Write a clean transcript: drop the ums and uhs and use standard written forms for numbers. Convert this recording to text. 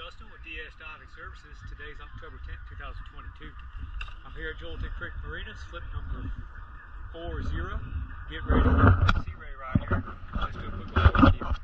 Dustin with DS Diving Services. Today's October 10th, 2022. I'm here at Julington Creek Marina, slip number 40. Get ready. Sea ray right here. Let's do a quick overview.